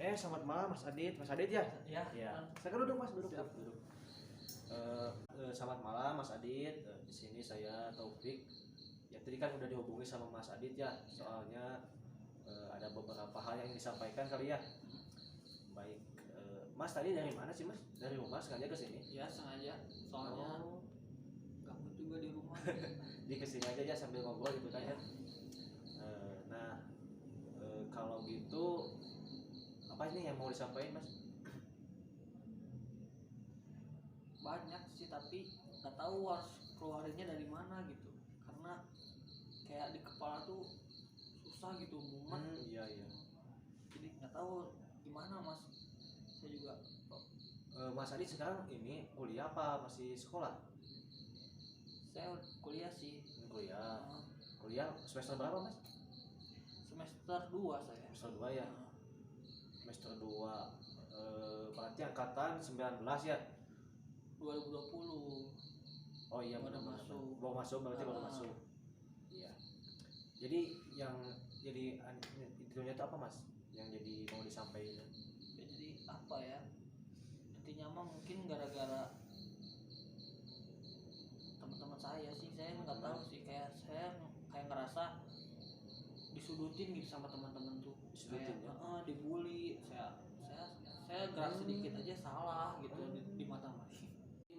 Selamat malam Mas Adit. Mas Adit ya? Ya. Ya. Saya duduk Mas, duduk. Siap. Duduk. Selamat malam Mas Adit. Di sini saya Taufik. Ya tadi kan udah dihubungi sama Mas Adit ya. Soalnya ada beberapa hal yang disampaikan kali ya. Baik. Mas tadi dari mana sih Mas? Dari rumah sengaja ke sini? Ya sengaja. Soalnya gabut juga di rumah. Di kesini aja ya sambil ngobrol gitu kan ya. Nah, kalau gitu apa ini yang mau disampaikan Mas? Banyak sih tapi nggak tahu harus keluarinnya dari mana gitu. Karena kayak di kepala tuh susah gitu mumet. Iya iya. Jadi nggak tahu gimana Mas. Saya juga. Mas Adit sekarang ini kuliah apa masih sekolah? Saya kuliah sih. Kuliah. Eh, Kuliah semester berapa Mas? Semester 2 saya. Semester 2 ya. Eh, Semester 2. Berarti angkatan 19 ya? 2020. Oh iya Baru benar. masuk. Baru masuk berarti baru Ah. masuk. Iya. Jadi yang jadi intinya itu apa Mas? Yang jadi mau disampaikan? Ya, jadi apa ya? Intinya mah mungkin gara-gara teman-teman saya sih, saya nggak tahu sih, kayak saya kayak ngerasa disudutin gitu sama teman-teman tuh, Disudutin, kayak ya? dibully. Saya gerak sedikit aja salah gitu di mata mereka.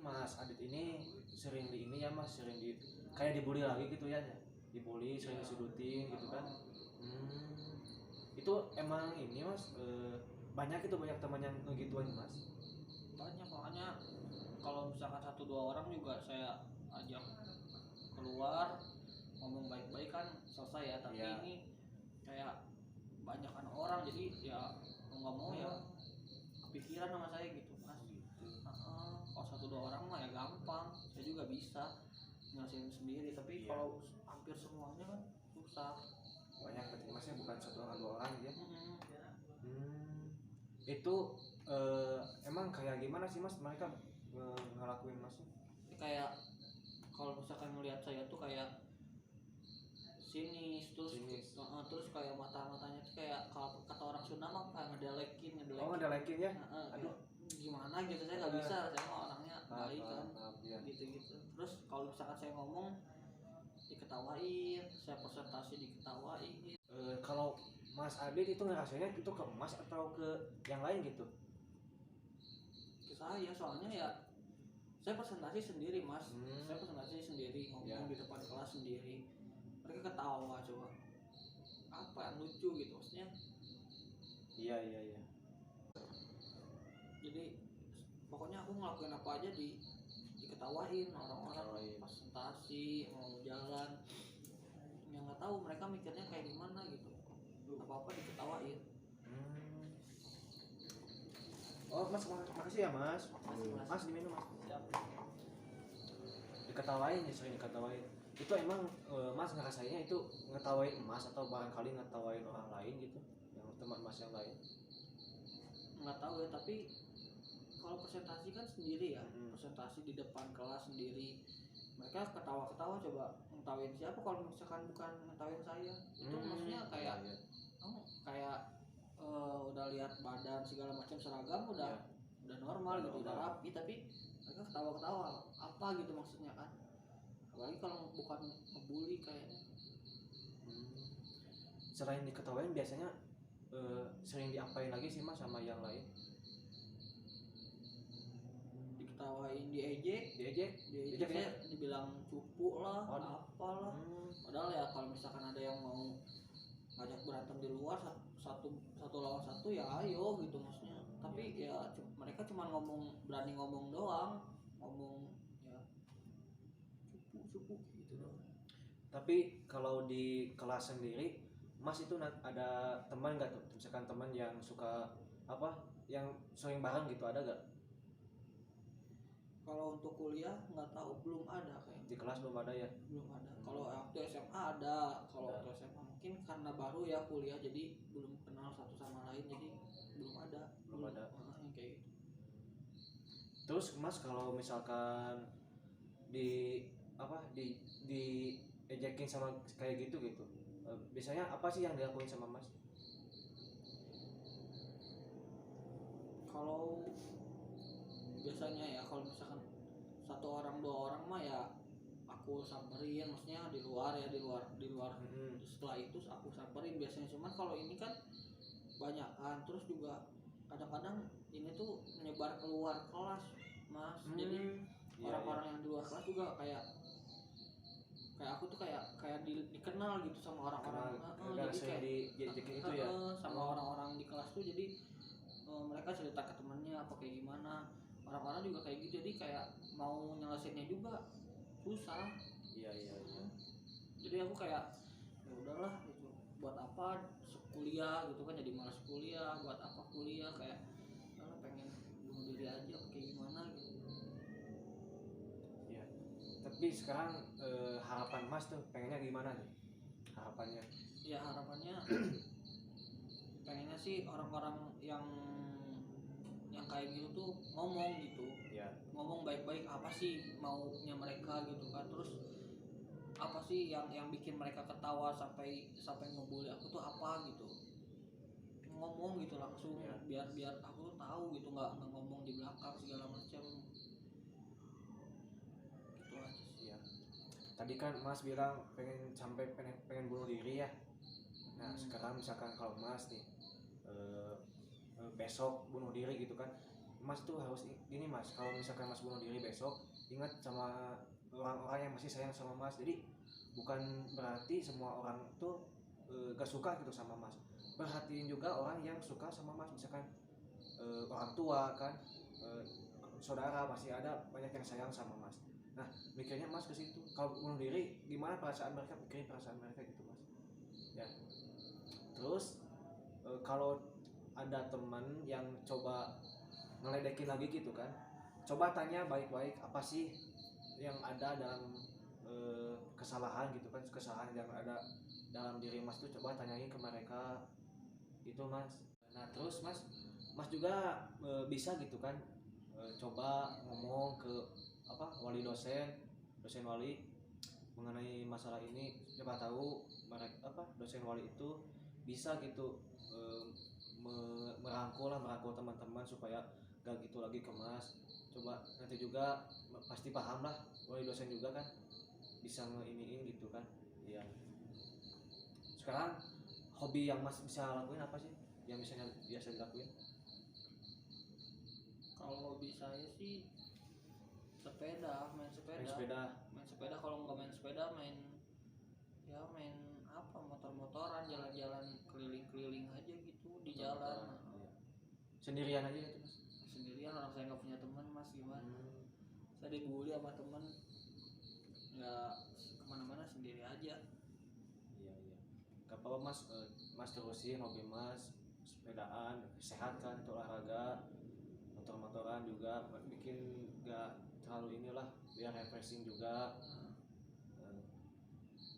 Mas Adit ini sering di ini ya Mas, sering di kayak dibully lagi gitu ya? Dibully, sering disudutin gitu kan? Itu emang ini Mas, banyak teman yang ngegituin Mas? Banyak, makanya kalau misalkan 1-2 orang juga saya ajak keluar ngomong baik-baik kan selesai ya, tapi Iya. ini kayak banyakan orang, jadi ya mau nggak mau ya kepikiran sama saya gitu Mas. Kalau 1-2 orang mah ya gampang, saya juga bisa nyelesain sendiri, tapi Iya. kalau hampir semuanya kan susah. Banyak berarti Masnya bukan satu orang dua orang ya? Mm-mm. Itu emang kayak gimana sih Mas mereka ngelakuin Mas? Kayak kalau misalkan melihat saya tuh kayak sinis, terus Sinis. terus kayak mata-matanya tuh kayak kalau kata orang Sunda mah kayak ngedelekin. Oh ngedelekin ya? Aduh, gimana gitu, saya nggak bisa, saya mah orangnya baik kan, ya. gitu. Terus kalau misalkan saya ngomong diketawain, saya presentasi diketawain. Kalau Mas Adit itu ngerasainnya itu ke Mas atau ke yang lain gitu? Ke saya, soalnya ya saya presentasi sendiri Mas. Saya presentasi sendiri, ngomong Ya. di depan kelas sendiri. Mereka ketawa, coba apa yang lucu gitu maksudnya. Iya. Jadi pokoknya aku ngelakuin apa aja diketawain orang-orang. Ketawain. Presentasi mau jalan, yang nggak tahu mereka mikirnya kayak gimana gitu, apa-apa diketawain. Oh Mas, makasih ya Mas. Makasih. Mas diminum Mas. Siap. Diketawain ya, sering diketawain. Itu emang Mas ngerasainnya itu ngetawain Mas atau barangkali ngetawain orang lain gitu, yang teman Mas yang lain? Nggak tahu ya, tapi kalau presentasi kan sendiri ya, presentasi di depan kelas sendiri, mereka ketawa-ketawa. Coba ngetawain siapa kalau misalkan bukan ngetawain saya? Itu maksudnya kayak Iya. kayak udah lihat badan segala macam seragam udah normal gitu, udah rapi, tapi mereka ketawa-ketawa apa gitu maksudnya kan. Apalagi kalau bukan ngebully kayaknya. Selain diketawain biasanya sering diapain lagi sih Mas sama yang lain? Diketawain, diejek Diejek saya, dibilang cupu lah, apalah. Padahal ya kalau misalkan ada yang mau ngajak berantem di luar satu lawan satu ya ayo gitu maksudnya. Tapi ya mereka cuma berani ngomong doang, ngomong ya cupu gitu doang. Tapi kalau di kelas sendiri Mas itu ada teman nggak tuh? Misalkan teman yang suka apa, yang sering bareng gitu, ada nggak? Kalau untuk kuliah nggak tahu, belum ada kayaknya. Di kelas belum ada ya? Belum ada. Kalau waktu SMA ada. Kalau waktu SMA mungkin karena baru ya kuliah, jadi belum kenal satu sama lain, jadi belum ada. Yang kayak gitu. Terus Mas kalau misalkan di ejekin sama kayak gitu, biasanya apa sih yang dilakuin sama Mas? Kalau biasanya ya kalau misalkan satu orang dua orang mah ya aku samperin, maksudnya di luar ya, di luar setelah itu aku samperin biasanya. Cuman kalau ini kan banyakan, terus juga kadang-kadang ini tuh menyebar keluar kelas mas. Jadi Iya, orang-orang yang di luar kelas juga kayak aku tuh kayak dikenal gitu sama orang-orang. Gara-gara Jadi saya kayak diajakin itu ya. sama orang-orang di kelas tuh, jadi mereka cerita ke temennya apa kayak gimana, orang-orang juga kayak gitu, jadi kayak mau nyelesainnya juga susah. Iya. Jadi aku kayak ya udahlah gitu, buat apa kuliah gitu kan, jadi malas kuliah, buat apa kuliah, kayak pengen bunuh diri aja kayak gimana gitu. Iya. Tapi sekarang harapan Mas tuh pengennya gimana nih? Harapannya? Ya harapannya pengennya sih orang-orang yang kayak gitu tuh ngomong gitu, Iya. ngomong baik-baik apa sih maunya mereka gitu kan, terus apa sih yang bikin mereka ketawa sampai ngebully aku tuh apa gitu, ngomong gitu langsung. Ya. biar aku tuh tahu gitu, nggak ngomong di belakang segala macam gitu aja sih. Iya. Tadi kan Mas bilang pengen bunuh diri ya. Nah sekarang misalkan kalau Mas nih besok bunuh diri gitu kan, Mas tuh harus gini Mas, kalau misalkan Mas bunuh diri besok, ingat sama orang-orang yang masih sayang sama Mas. Jadi bukan berarti semua orang tuh gak suka gitu sama Mas, perhatiin juga orang yang suka sama Mas, misalkan orang tua kan, saudara, masih ada banyak yang sayang sama Mas. Nah mikirnya Mas ke situ, kalau bunuh diri gimana perasaan mereka, pikirin perasaan mereka gitu Mas ya. Terus kalau ada teman yang coba ngeledekin lagi gitu kan, coba tanya baik-baik apa sih yang ada dalam kesalahan gitu kan, kesalahan yang ada dalam diri Mas tuh, coba tanyain ke mereka gitu Mas. Nah terus Mas juga bisa gitu kan, coba ngomong ke wali dosen wali mengenai masalah ini, coba tahu mereka dosen wali itu bisa gitu merangkul teman-teman supaya gak gitu lagi ke Mas. Coba nanti juga pasti paham lah, wali dosen juga kan bisa ngeiniin gitu kan ya. Sekarang hobi yang Mas bisa lakuin apa sih, yang biasa dilakuin? Kalau hobi saya sih main sepeda. Kalau nggak main sepeda, main apa, motor-motoran, jalan-jalan keliling-keliling aja gitu di jalan. Sendirian aja gitu Mas? Sendirian, orang saya nggak punya teman Mas, gimana. Saya dibully sama teman, nggak kemana-mana, sendiri aja. Iya gak apa-apa Mas, Mas terusin hobi Mas, sepedaan, sehat kan, itu olahraga, motor-motoran juga bikin gak terlalu inilah, biar refreshing juga.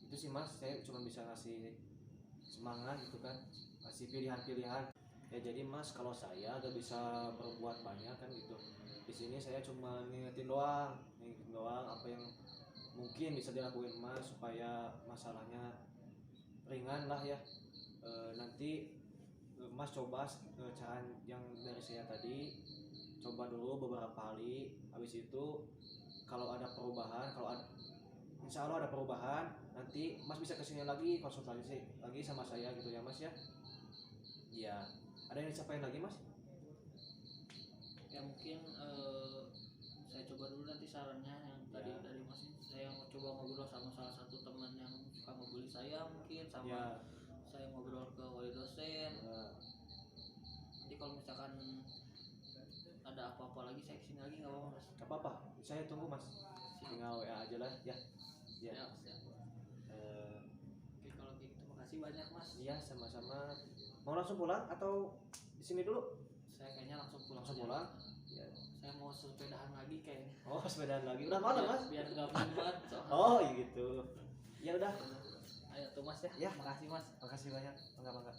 Itu sih Mas, saya cuma bisa ngasih semangat gitu kan, ngasih pilihan-pilihan ya. Jadi Mas, kalau saya gak bisa berbuat banyak kan gitu, di sini saya cuma ngingetin doang apa yang mungkin bisa dilakuin Mas supaya masalahnya ringan lah ya. Nanti Mas coba cara yang dari saya tadi, coba dulu beberapa kali, habis itu kalau ada perubahan, insya Allah ada perubahan, nanti Mas bisa kesini lagi, konsultasi lagi sama saya gitu ya Mas ya. Iya, ada yang disampaikan lagi Mas? Ya mungkin saya coba dulu nanti sarannya yang tadi dari Mas. Saya mau coba ngobrol sama salah satu teman yang suka ngebully saya, mungkin sama saya ngobrol ke wali dosen. Nanti kalau misalkan ada apa-apa lagi saya kesini lagi, nggak apa-apa Mas? Gak apa-apa, saya tunggu Mas, tinggal WA aja lah ya. Siap. Oke, kalau gitu makasih banyak Mas. Iya, sama-sama. Mau langsung pulang atau di sini dulu? Saya kayaknya langsung pulang. Ya. Saya mau sepedahan lagi kayaknya. Oh, sepedaan lagi. Udah malam Mas? Biar nggak mumet. Oh gitu. Ya udah. Ayo tuh Mas ya. Ya. Makasih Mas. Makasih banyak. Bangga.